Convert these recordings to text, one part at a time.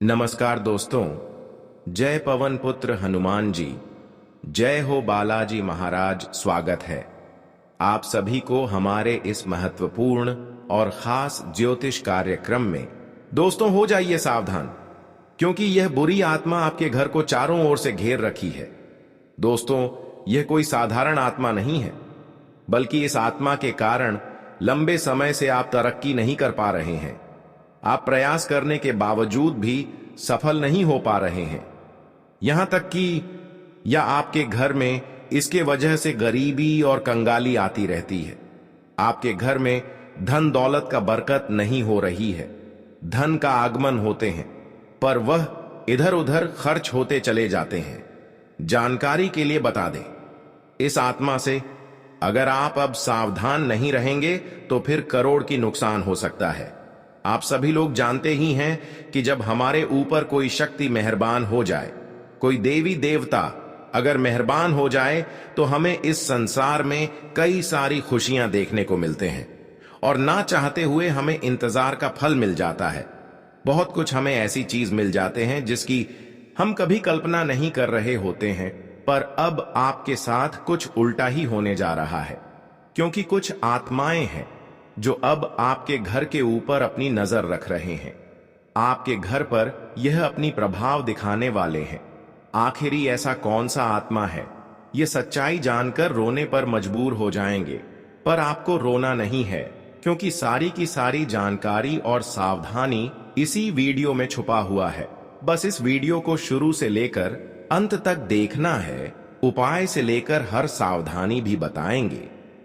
नमस्कार दोस्तों। जय पवन पुत्र हनुमान जी, जय हो बालाजी महाराज। स्वागत है आप सभी को हमारे इस महत्वपूर्ण और खास ज्योतिष कार्यक्रम में। दोस्तों, हो जाइए सावधान, क्योंकि यह बुरी आत्मा आपके घर को चारों ओर से घेर रखी है। दोस्तों, यह कोई साधारण आत्मा नहीं है, बल्कि इस आत्मा के कारण लंबे समय से आप तरक्की नहीं कर पा रहे हैं। आप प्रयास करने के बावजूद भी सफल नहीं हो पा रहे हैं। यहां तक कि या आपके घर में इसके वजह से गरीबी और कंगाली आती रहती है। आपके घर में धन दौलत का बरकत नहीं हो रही है। धन का आगमन होते हैं, पर वह इधर उधर खर्च होते चले जाते हैं। जानकारी के लिए बता दें, इस आत्मा से अगर आप अब सावधान नहीं रहेंगे तो फिर करोड़ की नुकसान हो सकता है। आप सभी लोग जानते ही हैं कि जब हमारे ऊपर कोई शक्ति मेहरबान हो जाए, कोई देवी देवता अगर मेहरबान हो जाए, तो हमें इस संसार में कई सारी खुशियां देखने को मिलते हैं और ना चाहते हुए हमें इंतजार का फल मिल जाता है। बहुत कुछ हमें ऐसी चीज मिल जाते हैं जिसकी हम कभी कल्पना नहीं कर रहे होते हैं। पर अब आपके साथ कुछ उल्टा ही होने जा रहा है, क्योंकि कुछ आत्माएं हैं जो अब आपके घर के ऊपर अपनी नजर रख रहे हैं। आपके घर पर यह अपनी प्रभाव दिखाने वाले हैं। आखिरी ऐसा कौन सा आत्मा है? यह सच्चाई जानकर रोने पर मजबूर हो जाएंगे, पर आपको रोना नहीं है, क्योंकि सारी की सारी जानकारी और सावधानी इसी वीडियो में छुपा हुआ है। बस इस वीडियो को शुरू से लेकर अंत तक देखना है। उपाय से लेकर हर सावधानी भी बताएंगे।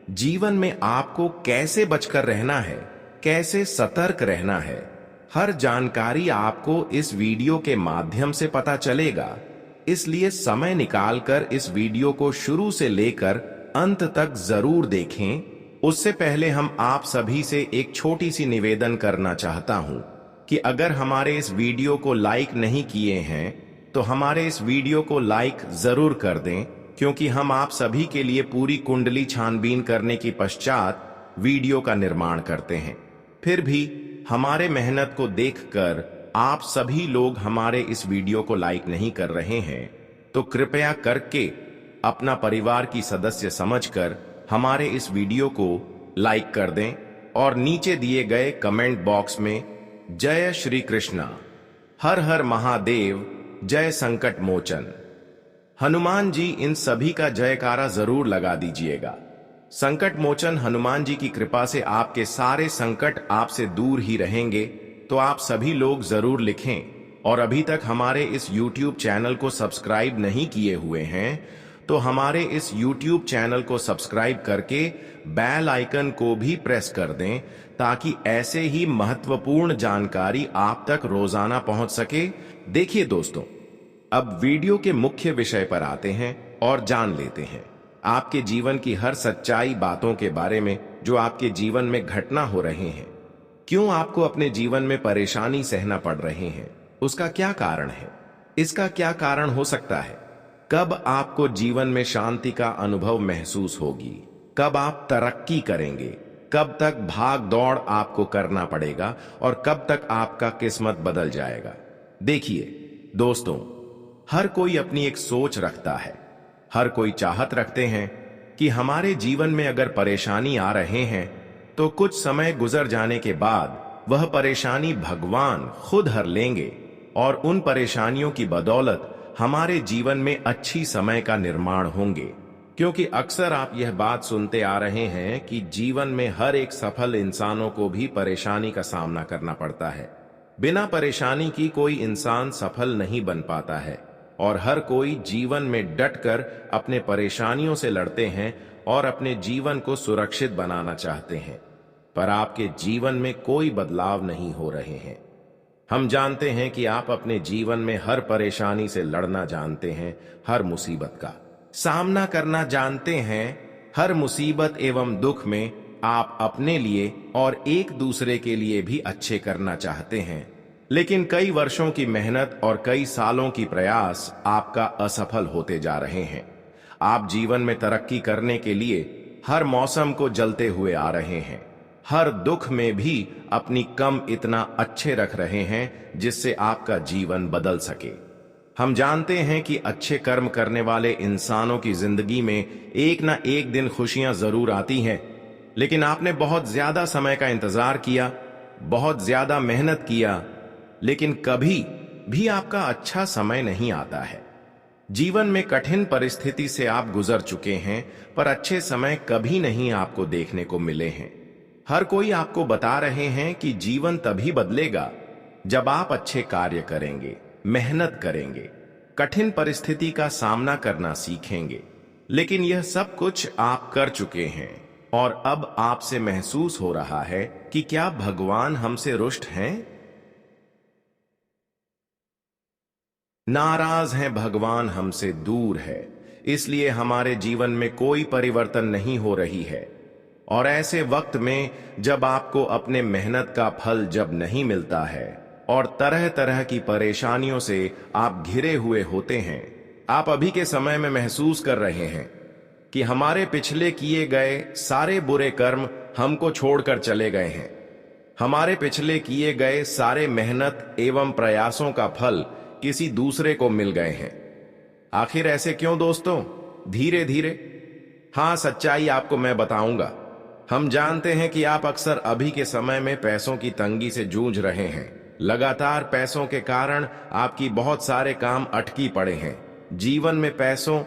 जीवन में आपको कैसे बचकर रहना है, कैसे सतर्क रहना है, हर जानकारी आपको इस वीडियो के माध्यम से पता चलेगा। इसलिए समय निकालकर इस वीडियो को शुरू से लेकर अंत तक जरूर देखें। उससे पहले हम आप सभी से एक छोटी सी निवेदन करना चाहता हूं कि अगर हमारे इस वीडियो को लाइक नहीं किए हैं तो हमारे इस वीडियो को लाइक जरूर कर दें, क्योंकि हम आप सभी के लिए पूरी कुंडली छानबीन करने की पश्चात वीडियो का निर्माण करते हैं। फिर भी हमारे मेहनत को देखकर आप सभी लोग हमारे इस वीडियो को लाइक नहीं कर रहे हैं, तो कृपया करके अपना परिवार की सदस्य समझकर हमारे इस वीडियो को लाइक कर दें और नीचे दिए गए कमेंट बॉक्स में जय श्री कृष्णा, हर हर महादेव, जय संकट मोचन, हनुमान जी, इन सभी का जयकारा जरूर लगा दीजिएगा। संकट मोचन हनुमान जी की कृपा से आपके सारे संकट आपसे दूर ही रहेंगे, तो आप सभी लोग जरूर लिखें। और अभी तक हमारे इस YouTube चैनल को सब्सक्राइब नहीं किए हुए हैं तो हमारे इस YouTube चैनल को सब्सक्राइब करके बेल आइकन को भी प्रेस कर दें, ताकि ऐसे ही महत्वपूर्ण जानकारी आप तक रोजाना पहुंच सके। देखिए दोस्तों, अब वीडियो के मुख्य विषय पर आते हैं और जान लेते हैं आपके जीवन की हर सच्चाई बातों के बारे में जो आपके जीवन में घटना हो रहे हैं। क्यों आपको अपने जीवन में परेशानी सहना पड़ रहे हैं, उसका क्या कारण है, इसका क्या कारण हो सकता है, कब आपको जीवन में शांति का अनुभव महसूस होगी, कब आप तरक्की करेंगे, कब तक भाग दौड़ आपको करना पड़ेगा और कब तक आपका किस्मत बदल जाएगा। देखिए दोस्तों, हर कोई अपनी एक सोच रखता है। हर कोई चाहत रखते हैं कि हमारे जीवन में अगर परेशानी आ रहे हैं तो कुछ समय गुजर जाने के बाद वह परेशानी भगवान खुद हर लेंगे और उन परेशानियों की बदौलत हमारे जीवन में अच्छी समय का निर्माण होंगे। क्योंकि अक्सर आप यह बात सुनते आ रहे हैं कि जीवन में हर एक सफल इंसानों को भी परेशानी का सामना करना पड़ता है। बिना परेशानी की कोई इंसान सफल नहीं बन पाता है और हर कोई जीवन में डटकर अपने परेशानियों से लड़ते हैं और अपने जीवन को सुरक्षित बनाना चाहते हैं, पर आपके जीवन में कोई बदलाव नहीं हो रहे हैं। हम जानते हैं कि आप अपने जीवन में हर परेशानी से लड़ना जानते हैं, हर मुसीबत का सामना करना जानते हैं। हर मुसीबत एवं दुख में आप अपने लिए और एक दूसरे के लिए भी अच्छे करना चाहते हैं, लेकिन कई वर्षों की मेहनत और कई सालों की प्रयास आपका असफल होते जा रहे हैं। आप जीवन में तरक्की करने के लिए हर मौसम को जलते हुए आ रहे हैं, हर दुख में भी अपनी कम इतना अच्छे रख रहे हैं जिससे आपका जीवन बदल सके। हम जानते हैं कि अच्छे कर्म करने वाले इंसानों की जिंदगी में एक ना एक दिन खुशियां जरूर आती हैं, लेकिन आपने बहुत ज्यादा समय का इंतजार किया, बहुत ज्यादा मेहनत किया, लेकिन कभी भी आपका अच्छा समय नहीं आता है। जीवन में कठिन परिस्थिति से आप गुजर चुके हैं, पर अच्छे समय कभी नहीं आपको देखने को मिले हैं। हर कोई आपको बता रहे हैं कि जीवन तभी बदलेगा जब आप अच्छे कार्य करेंगे, मेहनत करेंगे, कठिन परिस्थिति का सामना करना सीखेंगे। लेकिन यह सब कुछ आप कर चुके हैं और अब आपसे महसूस हो रहा है कि क्या भगवान हमसे रुष्ट हैं? नाराज हैं भगवान हमसे दूर है, इसलिए हमारे जीवन में कोई परिवर्तन नहीं हो रही है। और ऐसे वक्त में जब आपको अपने मेहनत का फल जब नहीं मिलता है और तरह तरह की परेशानियों से आप घिरे हुए होते हैं, आप अभी के समय में महसूस कर रहे हैं कि हमारे पिछले किए गए सारे बुरे कर्म हमको छोड़कर चले गए हैं। हमारे पिछले किए गए सारे मेहनत एवं प्रयासों का फल किसी दूसरे को मिल गए हैं। आखिर ऐसे क्यों दोस्तों? धीरे धीरे हाँ, सच्चाई आपको मैं बताऊंगा। हम जानते हैं कि आप अक्सर अभी के समय में पैसों की तंगी से जूझ रहे हैं। लगातार पैसों के कारण आपकी बहुत सारे काम अटकी पड़े हैं। जीवन में पैसों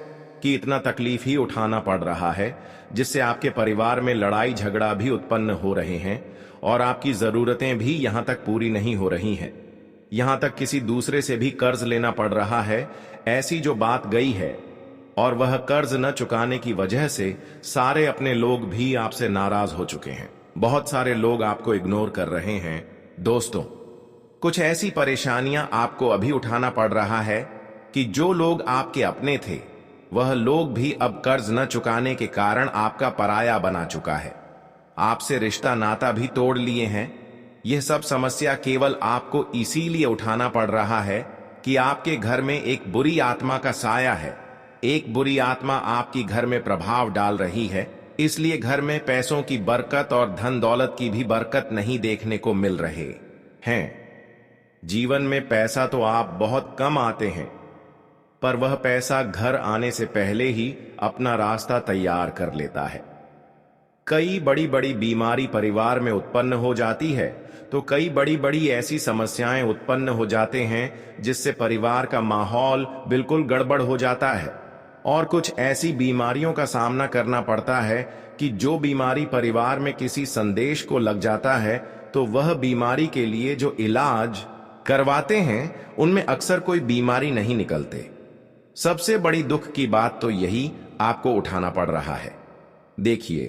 की इतना तकलीफ ही उठाना पड़ रहा है, जिससे आपके परिवार में लड़ाई झगड़ा भी उत्पन्न हो रहे हैं और आपकी जरूरतें भी यहां तक पूरी नहीं हो रही हैं। यहां तक किसी दूसरे से भी कर्ज लेना पड़ रहा है। ऐसी जो बात गई है और वह कर्ज न चुकाने की वजह से सारे अपने लोग भी आपसे नाराज हो चुके हैं। बहुत सारे लोग आपको इग्नोर कर रहे हैं। दोस्तों, कुछ ऐसी परेशानियां आपको अभी उठाना पड़ रहा है कि जो लोग आपके अपने थे, वह लोग भी अब कर्ज न चुकाने के कारण आपका पराया बना चुका है। आपसे रिश्ता नाता भी तोड़ लिए हैं। यह सब समस्या केवल आपको इसीलिए उठाना पड़ रहा है कि आपके घर में एक बुरी आत्मा का साया है। एक बुरी आत्मा आपकी घर में प्रभाव डाल रही है, इसलिए घर में पैसों की बरकत और धन दौलत की भी बरकत नहीं देखने को मिल रहे हैं। जीवन में पैसा तो आप बहुत कम आते हैं, पर वह पैसा घर आने से पहले ही अपना रास्ता तैयार कर लेता है। कई बड़ी बड़ी बीमारी परिवार में उत्पन्न हो जाती है, तो कई बड़ी बड़ी ऐसी समस्याएं उत्पन्न हो जाते हैं जिससे परिवार का माहौल बिल्कुल गड़बड़ हो जाता है। और कुछ ऐसी बीमारियों का सामना करना पड़ता है कि जो बीमारी परिवार में किसी संदेश को लग जाता है, तो वह बीमारी के लिए जो इलाज करवाते हैं उनमें अक्सर कोई बीमारी नहीं निकलते। सबसे बड़ी दुख की बात तो यही आपको उठाना पड़ रहा है। देखिए,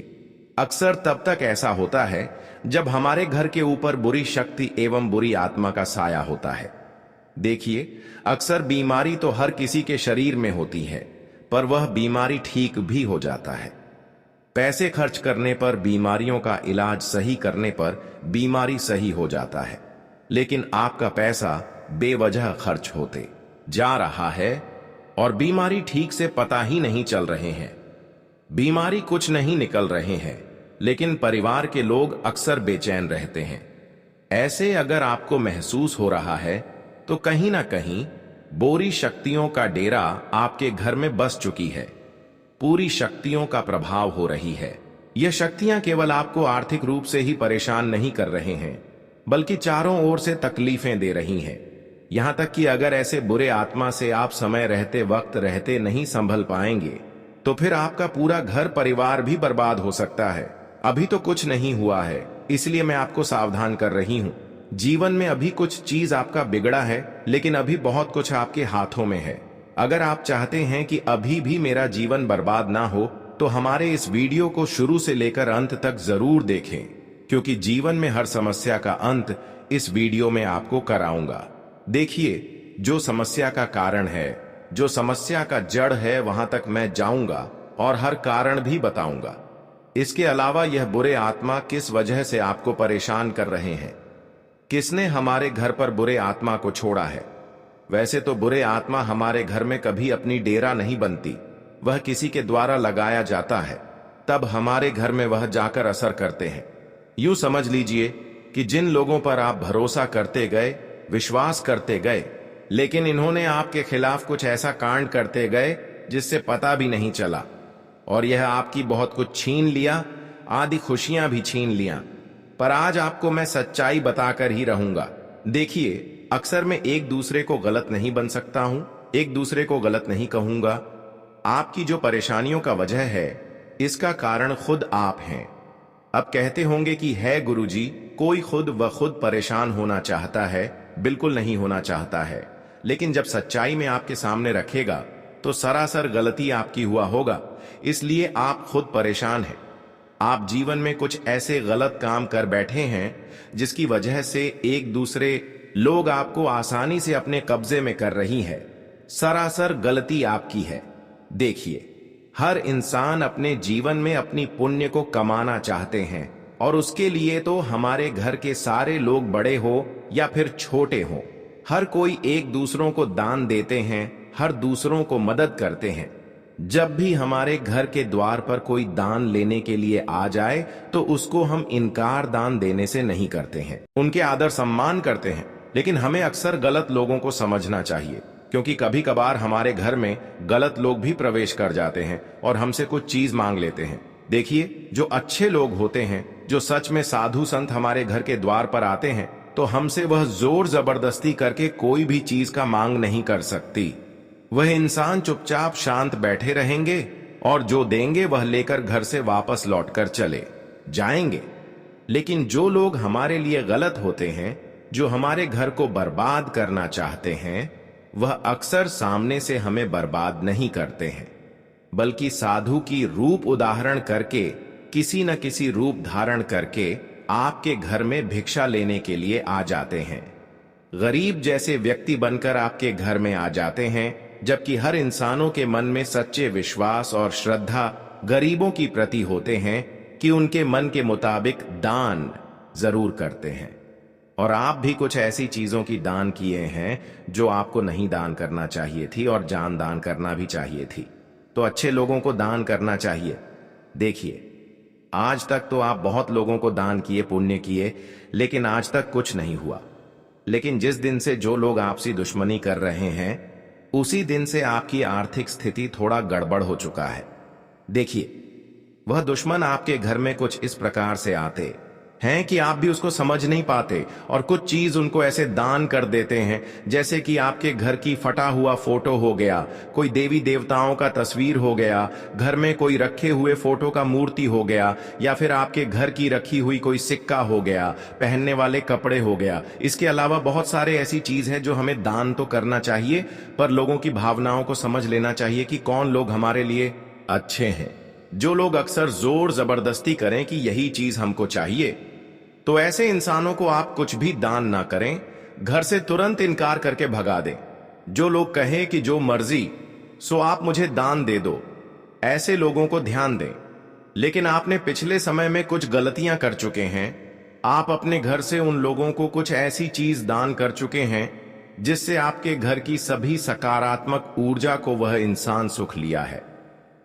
अक्सर तब तक ऐसा होता है जब हमारे घर के ऊपर बुरी शक्ति एवं बुरी आत्मा का साया होता है। देखिए, अक्सर बीमारी तो हर किसी के शरीर में होती है, पर वह बीमारी ठीक भी हो जाता है। पैसे खर्च करने पर, बीमारियों का इलाज सही करने पर बीमारी सही हो जाता है, लेकिन आपका पैसा बेवजह खर्च होते जा रहा है और बीमारी ठीक से पता ही नहीं चल रहे हैं। बीमारी कुछ नहीं निकल रहे हैं, लेकिन परिवार के लोग अक्सर बेचैन रहते हैं। ऐसे अगर आपको महसूस हो रहा है तो कहीं ना कहीं बुरी शक्तियों का डेरा आपके घर में बस चुकी है। पूरी शक्तियों का प्रभाव हो रही है। यह शक्तियां केवल आपको आर्थिक रूप से ही परेशान नहीं कर रहे हैं, बल्कि चारों ओर से तकलीफें दे रही हैं। यहां तक कि अगर ऐसे बुरे आत्मा से आप समय रहते वक्त रहते नहीं संभल पाएंगे, तो फिर आपका पूरा घर परिवार भी बर्बाद हो सकता है। अभी तो कुछ नहीं हुआ है, इसलिए मैं आपको सावधान कर रही हूं। जीवन में अभी कुछ चीज आपका बिगड़ा है, लेकिन अभी बहुत कुछ आपके हाथों में है। अगर आप चाहते हैं कि अभी भी मेरा जीवन बर्बाद ना हो, तो हमारे इस वीडियो को शुरू से लेकर अंत तक जरूर देखें, क्योंकि जीवन में हर समस्या का अंत इस वीडियो में आपको कराऊंगा। देखिए, जो समस्या का कारण है, जो समस्या का जड़ है, वहां तक मैं जाऊंगा और हर कारण भी बताऊंगा। इसके अलावा यह बुरे आत्मा किस वजह से आपको परेशान कर रहे हैं, किसने हमारे घर पर बुरे आत्मा को छोड़ा है। वैसे तो बुरे आत्मा हमारे घर में कभी अपनी डेरा नहीं बनती, वह किसी के द्वारा लगाया जाता है, तब हमारे घर में वह जाकर असर करते हैं। यूं समझ लीजिए कि जिन लोगों पर आप भरोसा करते गए, विश्वास करते गए, लेकिन इन्होंने आपके खिलाफ कुछ ऐसा कांड करते गए जिससे पता भी नहीं चला, और यह आपकी बहुत कुछ छीन लिया, आदि खुशियां भी छीन लिया। पर आज आपको मैं सच्चाई बताकर ही रहूंगा। देखिए, अक्सर मैं एक दूसरे को गलत नहीं बन सकता हूं, एक दूसरे को गलत नहीं कहूंगा। आपकी जो परेशानियों का वजह है, इसका कारण खुद आप हैं। अब कहते होंगे कि है गुरुजी, कोई खुद व खुद परेशान होना चाहता है? बिल्कुल नहीं होना चाहता है, लेकिन जब सच्चाई में आपके सामने रखेगा तो सरासर गलती आपकी हुआ होगा, इसलिए आप खुद परेशान हैं। आप जीवन में कुछ ऐसे गलत काम कर बैठे हैं जिसकी वजह से एक दूसरे लोग आपको आसानी से अपने कब्जे में कर रही है। सरासर गलती आपकी है। देखिए, हर इंसान अपने जीवन में अपनी पुण्य को कमाना चाहते हैं, और उसके लिए तो हमारे घर के सारे लोग बड़े हो या फिर छोटे हो, हर कोई एक दूसरों को दान देते हैं, हर दूसरों को मदद करते हैं। जब भी हमारे घर के द्वार पर कोई दान लेने के लिए आ जाए तो उसको हम इनकार दान देने से नहीं करते हैं, उनके आदर सम्मान करते हैं। लेकिन हमें अक्सर गलत लोगों को समझना चाहिए, क्योंकि कभी कभार हमारे घर में गलत लोग भी प्रवेश कर जाते हैं और हमसे कुछ चीज मांग लेते हैं। देखिए, जो अच्छे लोग होते हैं, जो सच में साधु संत हमारे घर के द्वार पर आते हैं, तो हमसे वह जोर जबरदस्ती करके कोई भी चीज का मांग नहीं कर सकती। वह इंसान चुपचाप शांत बैठे रहेंगे और जो देंगे वह लेकर घर से वापस लौटकर चले जाएंगे। लेकिन जो लोग हमारे लिए गलत होते हैं, जो हमारे घर को बर्बाद करना चाहते हैं, वह अक्सर सामने से हमें बर्बाद नहीं करते हैं, बल्कि साधु की रूप उदाहरण करके, किसी न किसी रूप धारण करके आपके घर में भिक्षा लेने के लिए आ जाते हैं। गरीब जैसे व्यक्ति बनकर आपके घर में आ जाते हैं, जबकि हर इंसानों के मन में सच्चे विश्वास और श्रद्धा गरीबों की प्रति होते हैं कि उनके मन के मुताबिक दान जरूर करते हैं। और आप भी कुछ ऐसी चीजों की दान किए हैं जो आपको नहीं दान करना चाहिए थी, और जान दान करना भी चाहिए थी। तो अच्छे लोगों को दान करना चाहिए। देखिए, आज तक तो आप बहुत लोगों को दान किए, पुण्य किए, लेकिन आज तक कुछ नहीं हुआ। लेकिन जिस दिन से जो लोग आपसी दुश्मनी कर रहे हैं, उसी दिन से आपकी आर्थिक स्थिति थोड़ा गड़बड़ हो चुका है। देखिए, वह दुश्मन आपके घर में कुछ इस प्रकार से आते हैं कि आप भी उसको समझ नहीं पाते, और कुछ चीज उनको ऐसे दान कर देते हैं, जैसे कि आपके घर की फटा हुआ फोटो हो गया, कोई देवी देवताओं का तस्वीर हो गया, घर में कोई रखे हुए फोटो का मूर्ति हो गया, या फिर आपके घर की रखी हुई कोई सिक्का हो गया, पहनने वाले कपड़े हो गया। इसके अलावा बहुत सारे ऐसी चीज है जो हमें दान तो करना चाहिए, पर लोगों की भावनाओं को समझ लेना चाहिए कि कौन लोग हमारे लिए अच्छे हैं। जो लोग अक्सर जोर जबरदस्ती करें कि यही चीज हमको चाहिए, तो ऐसे इंसानों को आप कुछ भी दान ना करें, घर से तुरंत इनकार करके भगा दें। जो लोग कहें कि जो मर्जी सो आप मुझे दान दे दो, ऐसे लोगों को ध्यान दें। लेकिन आपने पिछले समय में कुछ गलतियां कर चुके हैं। आप अपने घर से उन लोगों को कुछ ऐसी चीज दान कर चुके हैं जिससे आपके घर की सभी सकारात्मक ऊर्जा को वह इंसान सुख लिया है।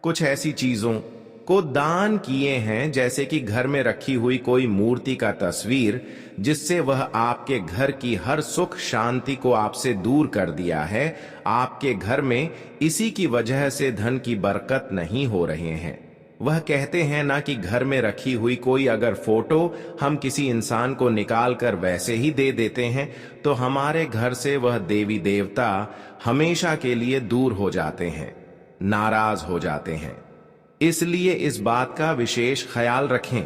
कुछ ऐसी चीजों को दान किए हैं, जैसे कि घर में रखी हुई कोई मूर्ति का तस्वीर, जिससे वह आपके घर की हर सुख शांति को आपसे दूर कर दिया है। आपके घर में इसी की वजह से धन की बरकत नहीं हो रहे हैं। वह कहते हैं ना कि घर में रखी हुई कोई अगर फोटो हम किसी इंसान को निकाल कर वैसे ही दे देते हैं, तो हमारे घर से वह देवी देवता हमेशा के लिए दूर हो जाते हैं, नाराज हो जाते हैं। इसलिए इस बात का विशेष ख्याल रखें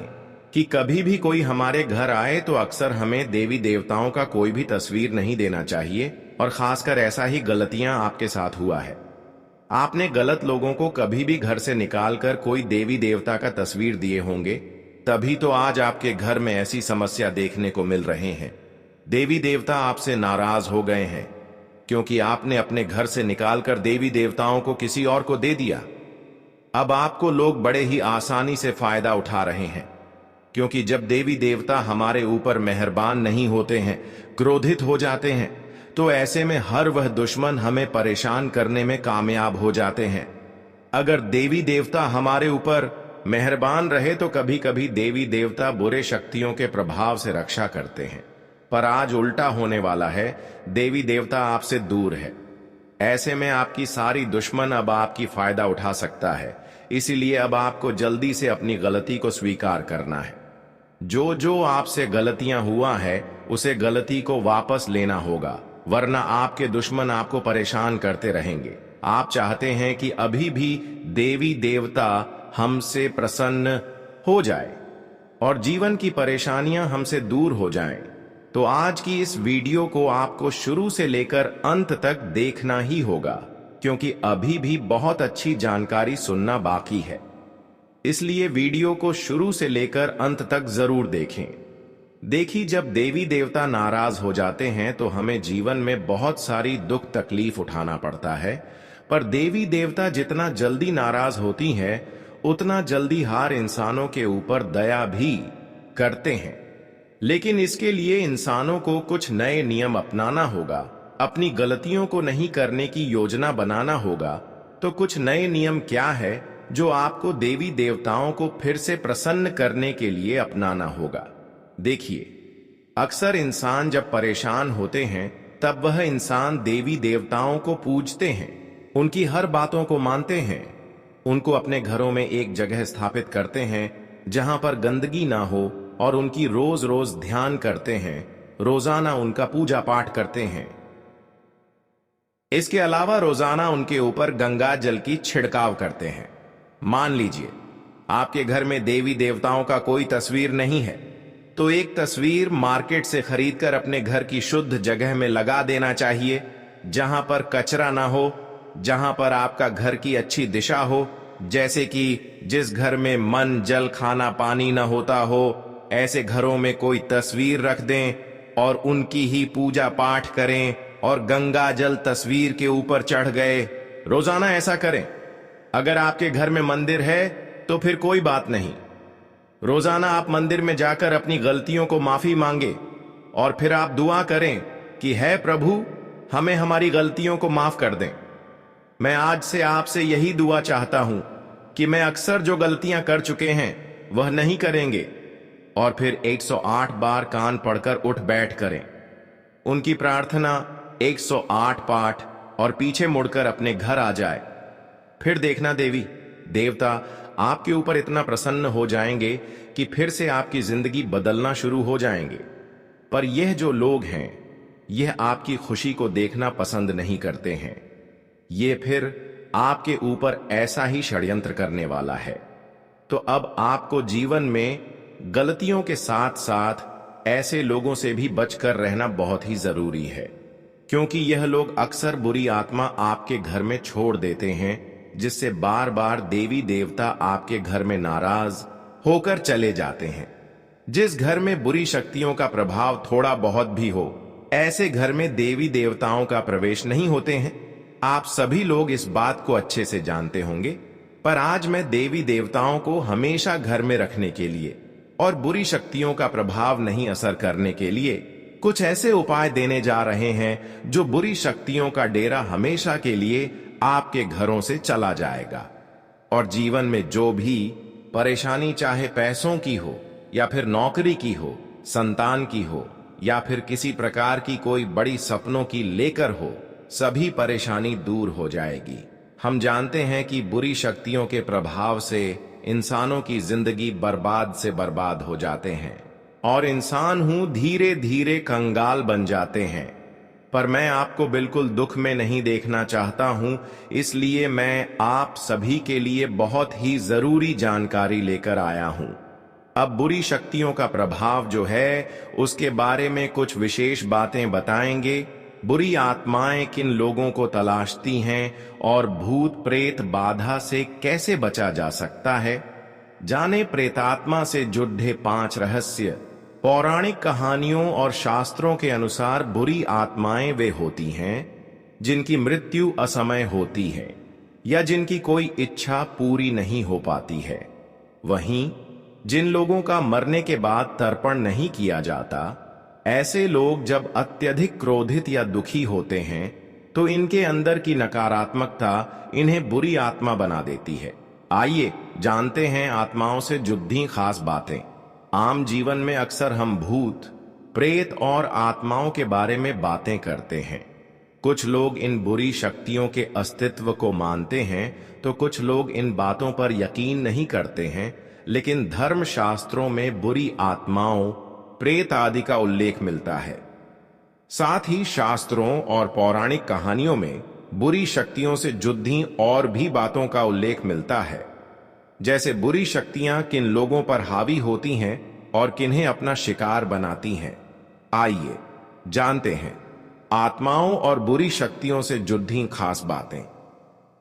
कि कभी भी कोई हमारे घर आए तो अक्सर हमें देवी देवताओं का कोई भी तस्वीर नहीं देना चाहिए, और खासकर ऐसा ही गलतियां आपके साथ हुआ है। आपने गलत लोगों को कभी भी घर से निकालकर कोई देवी देवता का तस्वीर दिए होंगे, तभी तो आज आपके घर में ऐसी समस्या देखने को मिल रहे हैं। देवी देवता आपसे नाराज हो गए हैं क्योंकि आपने अपने घर से निकालकर देवी देवताओं को किसी और को दे दिया। अब आपको लोग बड़े ही आसानी से फायदा उठा रहे हैं, क्योंकि जब देवी देवता हमारे ऊपर मेहरबान नहीं होते हैं, क्रोधित हो जाते हैं, तो ऐसे में हर वह दुश्मन हमें परेशान करने में कामयाब हो जाते हैं। अगर देवी देवता हमारे ऊपर मेहरबान रहे तो कभी कभी देवी देवता बुरे शक्तियों के प्रभाव से रक्षा करते हैं, पर आज उल्टा होने वाला है। देवी देवता आपसे दूर है। ऐसे में आपकी सारी दुश्मन अब आपकी फायदा उठा सकता है। इसीलिए अब आपको जल्दी से अपनी गलती को स्वीकार करना है। जो जो आपसे गलतियां हुआ है उसे गलती को वापस लेना होगा, वरना आपके दुश्मन आपको परेशान करते रहेंगे। आप चाहते हैं कि अभी भी देवी देवता हमसे प्रसन्न हो जाए और जीवन की परेशानियां हमसे दूर हो जाएं, तो आज की इस वीडियो को आपको शुरू से लेकर अंत तक देखना ही होगा, क्योंकि अभी भी बहुत अच्छी जानकारी सुनना बाकी है। इसलिए वीडियो को शुरू से लेकर अंत तक जरूर देखें। देखिए, जब देवी देवता नाराज हो जाते हैं तो हमें जीवन में बहुत सारी दुख तकलीफ उठाना पड़ता है, पर देवी देवता जितना जल्दी नाराज होती हैं, उतना जल्दी हार इंसानों के ऊपर दया भी करते हैं। लेकिन इसके लिए इंसानों को कुछ नए नियम अपनाना होगा, अपनी गलतियों को नहीं करने की योजना बनाना होगा। तो कुछ नए नियम क्या है जो आपको देवी देवताओं को फिर से प्रसन्न करने के लिए अपनाना होगा? देखिए, अक्सर इंसान जब परेशान होते हैं तब वह इंसान देवी देवताओं को पूजते हैं, उनकी हर बातों को मानते हैं, उनको अपने घरों में एक जगह स्थापित करते हैं जहां पर गंदगी ना हो और उनकी रोज रोज ध्यान करते हैं, रोजाना उनका पूजा पाठ करते हैं। इसके अलावा रोजाना उनके ऊपर गंगा जल की छिड़काव करते हैं। मान लीजिए आपके घर में देवी देवताओं का कोई तस्वीर नहीं है, तो एक तस्वीर मार्केट से खरीदकर अपने घर की शुद्ध जगह में लगा देना चाहिए, जहां पर कचरा ना हो, जहां पर आपका घर की अच्छी दिशा हो। जैसे कि जिस घर में मन जल खाना पानी न होता हो, ऐसे घरों में कोई तस्वीर रख दें और उनकी ही पूजा पाठ करें और गंगा जल तस्वीर के ऊपर चढ़ गए। रोजाना ऐसा करें। अगर आपके घर में मंदिर है तो फिर कोई बात नहीं, रोजाना आप मंदिर में जाकर अपनी गलतियों को माफी मांगे और फिर आप दुआ करें कि है प्रभु, हमें हमारी गलतियों को माफ कर दें। मैं आज से आपसे यही दुआ चाहता हूं कि मैं अक्सर जो गलतियां कर चुके हैं वह नहीं करेंगे, और फिर 108 बार कान पढ़कर उठ बैठ करें। उनकी प्रार्थना 108 पाठ और पीछे मुड़कर अपने घर आ जाए। फिर देखना देवी देवता आपके ऊपर इतना प्रसन्न हो जाएंगे कि फिर से आपकी जिंदगी बदलना शुरू हो जाएंगे। पर यह जो लोग हैं, यह आपकी खुशी को देखना पसंद नहीं करते हैं। ये फिर आपके ऊपर ऐसा ही षड्यंत्र करने वाला है। तो अब आपको जीवन में गलतियों के साथ साथ ऐसे लोगों से भी बचकर रहना बहुत ही जरूरी है, क्योंकि यह लोग अक्सर बुरी आत्मा आपके घर में छोड़ देते हैं, जिससे बार बार देवी देवता आपके घर में नाराज होकर चले जाते हैं। जिस घर में बुरी शक्तियों का प्रभाव थोड़ा बहुत भी हो, ऐसे घर में देवी देवताओं का प्रवेश नहीं होते हैं। आप सभी लोग इस बात को अच्छे से जानते होंगे, पर आज मैं देवी देवताओं को हमेशा घर में रखने के लिए और बुरी शक्तियों का प्रभाव नहीं असर करने के लिए कुछ ऐसे उपाय देने जा रहे हैं जो बुरी शक्तियों का डेरा हमेशा के लिए आपके घरों से चला जाएगा। और जीवन में जो भी परेशानी, चाहे पैसों की हो या फिर नौकरी की हो, संतान की हो या फिर किसी प्रकार की कोई बड़ी सपनों की लेकर हो, सभी परेशानी दूर हो जाएगी। हम जानते हैं कि बुरी शक्तियों के प्रभाव से इंसानों की जिंदगी बर्बाद से बर्बाद हो जाते हैं और इंसान धीरे धीरे कंगाल बन जाते हैं। पर मैं आपको बिल्कुल दुख में नहीं देखना चाहता हूं, इसलिए मैं आप सभी के लिए बहुत ही जरूरी जानकारी लेकर आया हूं। अब बुरी शक्तियों का प्रभाव जो है उसके बारे में कुछ विशेष बातें बताएंगे। बुरी आत्माएं किन लोगों को तलाशती हैं और भूत प्रेत बाधा से कैसे बचा जा सकता है। जाने प्रेतात्मा से जुड़े 5 रहस्य। पौराणिक कहानियों और शास्त्रों के अनुसार बुरी आत्माएं वे होती हैं जिनकी मृत्यु असमय होती है या जिनकी कोई इच्छा पूरी नहीं हो पाती है। वहीं जिन लोगों का मरने के बाद तर्पण नहीं किया जाता, ऐसे लोग जब अत्यधिक क्रोधित या दुखी होते हैं तो इनके अंदर की नकारात्मकता इन्हें बुरी आत्मा बना देती है। आइए जानते हैं आत्माओं से जुड़ी खास बातें। आम जीवन में अक्सर हम भूत, प्रेत और आत्माओं के बारे में बातें करते हैं। कुछ लोग इन बुरी शक्तियों के अस्तित्व को मानते हैं तो कुछ लोग इन बातों पर यकीन नहीं करते हैं, लेकिन धर्म शास्त्रों में बुरी आत्माओं, प्रेत आदि का उल्लेख मिलता है। साथ ही शास्त्रों और पौराणिक कहानियों में बुरी शक्तियों से जुड़ी और भी बातों का उल्लेख मिलता है, जैसे बुरी शक्तियां किन लोगों पर हावी होती हैं और किन्हें अपना शिकार बनाती हैं। आइए जानते हैं आत्माओं और बुरी शक्तियों से जुड़ी खास बातें।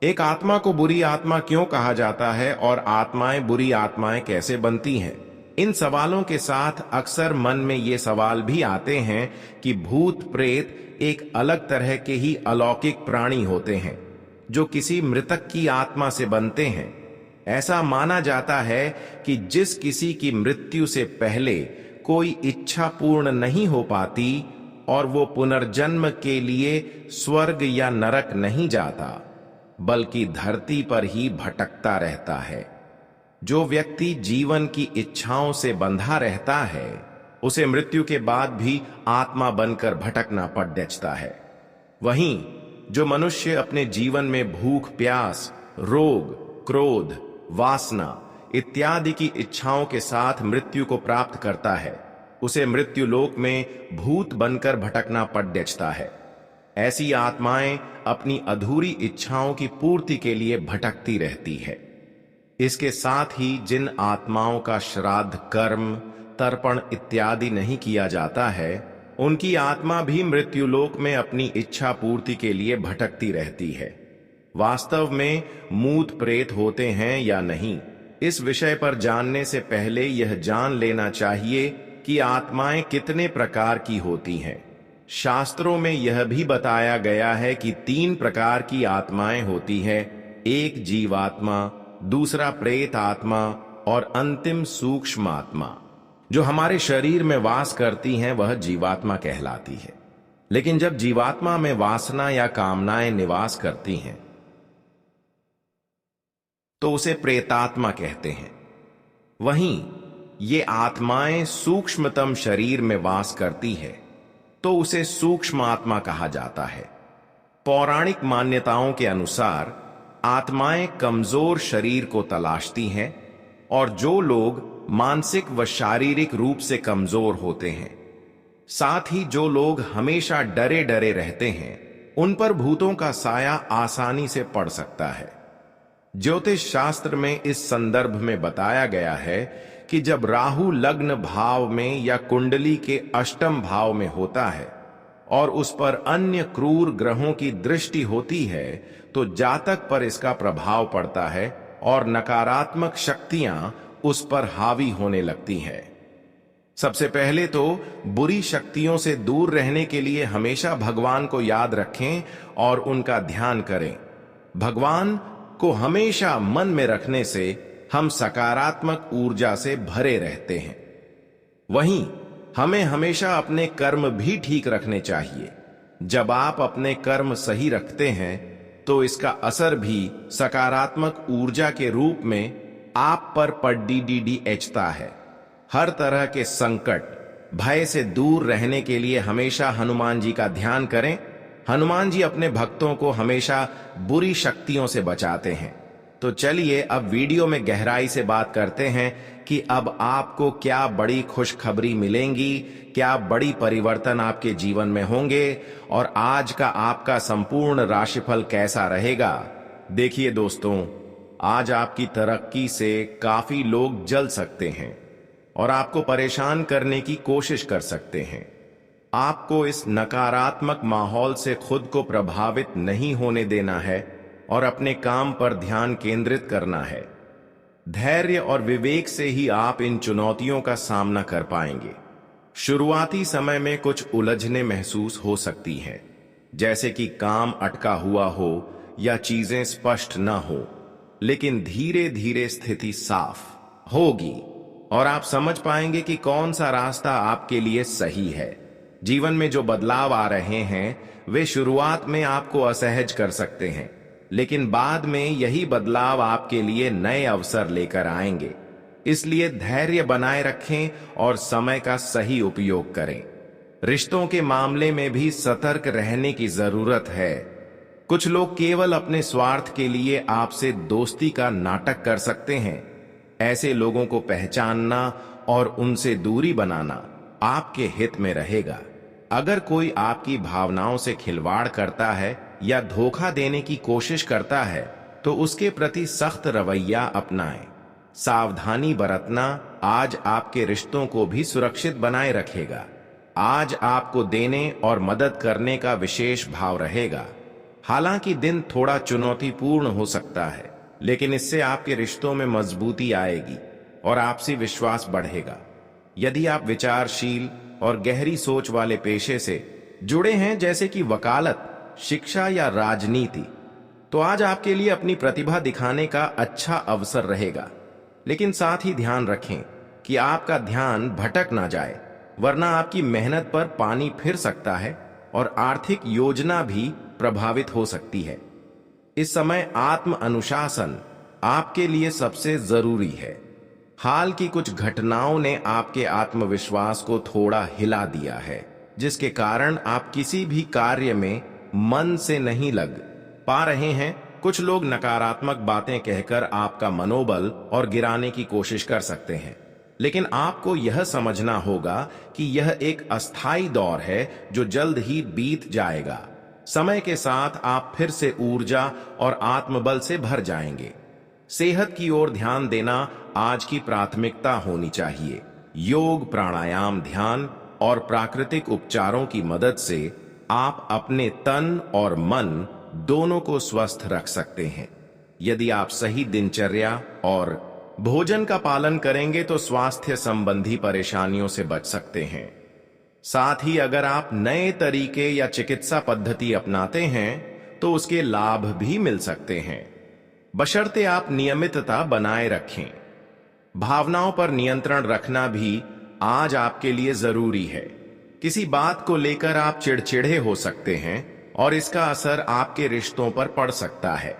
एक आत्मा को बुरी आत्मा क्यों कहा जाता है और आत्माएं बुरी आत्माएं कैसे बनती हैं? इन सवालों के साथ अक्सर मन में ये सवाल भी आते हैं कि भूत प्रेत एक अलग तरह के ही अलौकिक प्राणी होते हैं जो किसी मृतक की आत्मा से बनते हैं। ऐसा माना जाता है कि जिस किसी की मृत्यु से पहले कोई इच्छा पूर्ण नहीं हो पाती और वो पुनर्जन्म के लिए स्वर्ग या नरक नहीं जाता, बल्कि धरती पर ही भटकता रहता है। जो व्यक्ति जीवन की इच्छाओं से बंधा रहता है उसे मृत्यु के बाद भी आत्मा बनकर भटकना पड़ जाता है। वहीं जो मनुष्य अपने जीवन में भूख प्यास, रोग, क्रोध, वासना इत्यादि की इच्छाओं के साथ मृत्यु को प्राप्त करता है, उसे मृत्यु लोक में भूत बनकर भटकना पड़ जाता है। ऐसी आत्माएं अपनी अधूरी इच्छाओं की पूर्ति के लिए भटकती रहती है। इसके साथ ही जिन आत्माओं का श्राद्ध, कर्म, तर्पण इत्यादि नहीं किया जाता है, उनकी आत्मा भी मृत्युलोक में अपनी इच्छा पूर्ति के लिए भटकती रहती है। वास्तव में मूत प्रेत होते हैं या नहीं, इस विषय पर जानने से पहले यह जान लेना चाहिए कि आत्माएं कितने प्रकार की होती हैं। शास्त्रों में यह भी बताया गया है कि 3 प्रकार की आत्माएं होती है। एक जीवात्मा, दूसरा प्रेत आत्मा और अंतिम सूक्ष्म आत्मा। जो हमारे शरीर में वास करती हैं वह जीवात्मा कहलाती है। लेकिन जब जीवात्मा में वासना या कामनाएं निवास करती हैं तो उसे प्रेतात्मा कहते हैं। वहीं ये आत्माएं सूक्ष्मतम शरीर में वास करती है तो उसे सूक्ष्म आत्मा कहा जाता है। पौराणिक मान्यताओं के अनुसार आत्माएं कमजोर शरीर को तलाशती हैं और जो लोग मानसिक व शारीरिक रूप से कमजोर होते हैं, साथ ही जो लोग हमेशा डरे डरे रहते हैं, उन पर भूतों का साया आसानी से पड़ सकता है। ज्योतिष शास्त्र में इस संदर्भ में बताया गया है कि जब राहु लग्न भाव में या कुंडली के अष्टम भाव में होता है और उस पर अन्य क्रूर ग्रहों की दृष्टि होती है तो जातक पर इसका प्रभाव पड़ता है और नकारात्मक शक्तियां उस पर हावी होने लगती हैं। सबसे पहले तो बुरी शक्तियों से दूर रहने के लिए हमेशा भगवान को याद रखें और उनका ध्यान करें। भगवान को हमेशा मन में रखने से हम सकारात्मक ऊर्जा से भरे रहते हैं। वहीं हमें हमेशा अपने कर्म भी ठीक रखने चाहिए। जब आप अपने कर्म सही रखते हैं तो इसका असर भी सकारात्मक ऊर्जा के रूप में आप पर पड़ता है। हर तरह के संकट, भय से दूर रहने के लिए हमेशा हनुमान जी का ध्यान करें। हनुमान जी अपने भक्तों को हमेशा बुरी शक्तियों से बचाते हैं। तो चलिए अब वीडियो में गहराई से बात करते हैं कि अब आपको क्या बड़ी खुशखबरी मिलेंगी, क्या बड़ी परिवर्तन आपके जीवन में होंगे और आज का आपका संपूर्ण राशिफल कैसा रहेगा। देखिए दोस्तों, आज आपकी तरक्की से काफी लोग जल सकते हैं और आपको परेशान करने की कोशिश कर सकते हैं। आपको इस नकारात्मक माहौल से खुद को प्रभावित नहीं होने देना है और अपने काम पर ध्यान केंद्रित करना है। धैर्य और विवेक से ही आप इन चुनौतियों का सामना कर पाएंगे। शुरुआती समय में कुछ उलझने महसूस हो सकती हैं, जैसे कि काम अटका हुआ हो या चीजें स्पष्ट न हो, लेकिन धीरे धीरे स्थिति साफ होगी और आप समझ पाएंगे कि कौन सा रास्ता आपके लिए सही है। जीवन में जो बदलाव आ रहे हैं वे शुरुआत में आपको असहज कर सकते हैं, लेकिन बाद में यही बदलाव आपके लिए नए अवसर लेकर आएंगे। इसलिए धैर्य बनाए रखें और समय का सही उपयोग करें। रिश्तों के मामले में भी सतर्क रहने की जरूरत है। कुछ लोग केवल अपने स्वार्थ के लिए आपसे दोस्ती का नाटक कर सकते हैं। ऐसे लोगों को पहचानना और उनसे दूरी बनाना आपके हित में रहेगा। अगर कोई आपकी भावनाओं से खिलवाड़ करता है या धोखा देने की कोशिश करता है तो उसके प्रति सख्त रवैया अपनाएं। सावधानी बरतना आज आपके रिश्तों को भी सुरक्षित बनाए रखेगा। आज आपको देने और मदद करने का विशेष भाव रहेगा। हालांकि दिन थोड़ा चुनौतीपूर्ण हो सकता है, लेकिन इससे आपके रिश्तों में मजबूती आएगी और आपसी विश्वास बढ़ेगा। यदि आप विचारशील और गहरी सोच वाले पेशे से जुड़े हैं, जैसे कि वकालत, शिक्षा या राजनीति, तो आज आपके लिए अपनी प्रतिभा दिखाने का अच्छा अवसर रहेगा। लेकिन साथ ही ध्यान रखें कि आपका ध्यान भटक ना जाए, वरना आपकी मेहनत पर पानी फिर सकता है और आर्थिक योजना भी प्रभावित हो सकती है। इस समय आत्म अनुशासन आपके लिए सबसे जरूरी है। हाल की कुछ घटनाओं ने आपके आत्मविश्वास को थोड़ा हिला दिया है, जिसके कारण आप किसी भी कार्य में मन से नहीं लग पा रहे हैं। कुछ लोग नकारात्मक बातें कहकर आपका मनोबल और गिराने की कोशिश कर सकते हैं, लेकिन आपको यह समझना होगा कि यह एक अस्थायी दौर है जो जल्द ही बीत जाएगा। समय के साथ आप फिर से ऊर्जा और आत्मबल से भर जाएंगे। सेहत की ओर ध्यान देना आज की प्राथमिकता होनी चाहिए। योग, प्राणायाम, ध्यान और प्राकृतिक उपचारों की मदद से आप अपने तन और मन दोनों को स्वस्थ रख सकते हैं। यदि आप सही दिनचर्या और भोजन का पालन करेंगे तो स्वास्थ्य संबंधी परेशानियों से बच सकते हैं। साथ ही अगर आप नए तरीके या चिकित्सा पद्धति अपनाते हैं तो उसके लाभ भी मिल सकते हैं, बशर्ते आप नियमितता बनाए रखें। भावनाओं पर नियंत्रण रखना भी आज आपके लिए जरूरी है। किसी बात को लेकर आप चिड़चिड़े हो सकते हैं और इसका असर आपके रिश्तों पर पड़ सकता है।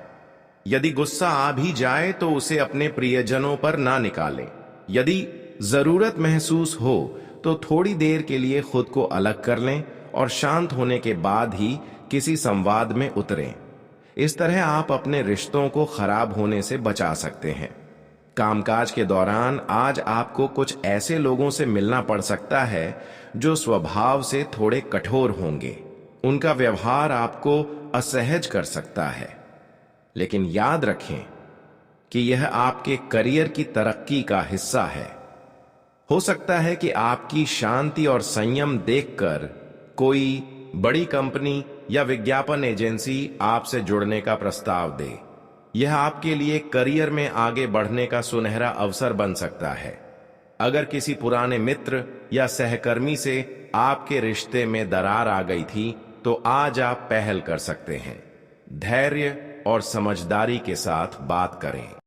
यदि गुस्सा आ भी जाए तो उसे अपने प्रियजनों पर ना निकालें। यदि जरूरत महसूस हो तो थोड़ी देर के लिए खुद को अलग कर लें और शांत होने के बाद ही किसी संवाद में उतरें। इस तरह आप अपने रिश्तों को खराब होने से बचा सकते हैं। कामकाज के दौरान आज आपको कुछ ऐसे लोगों से मिलना पड़ सकता है जो स्वभाव से थोड़े कठोर होंगे। उनका व्यवहार आपको असहज कर सकता है, लेकिन याद रखें कि यह आपके करियर की तरक्की का हिस्सा है। हो सकता है कि आपकी शांति और संयम देखकर कोई बड़ी कंपनी या विज्ञापन एजेंसी आपसे जुड़ने का प्रस्ताव दे। यह आपके लिए करियर में आगे बढ़ने का सुनहरा अवसर बन सकता है। अगर किसी पुराने मित्र या सहकर्मी से आपके रिश्ते में दरार आ गई थी तो आज आप पहल कर सकते हैं। धैर्य और समझदारी के साथ बात करें।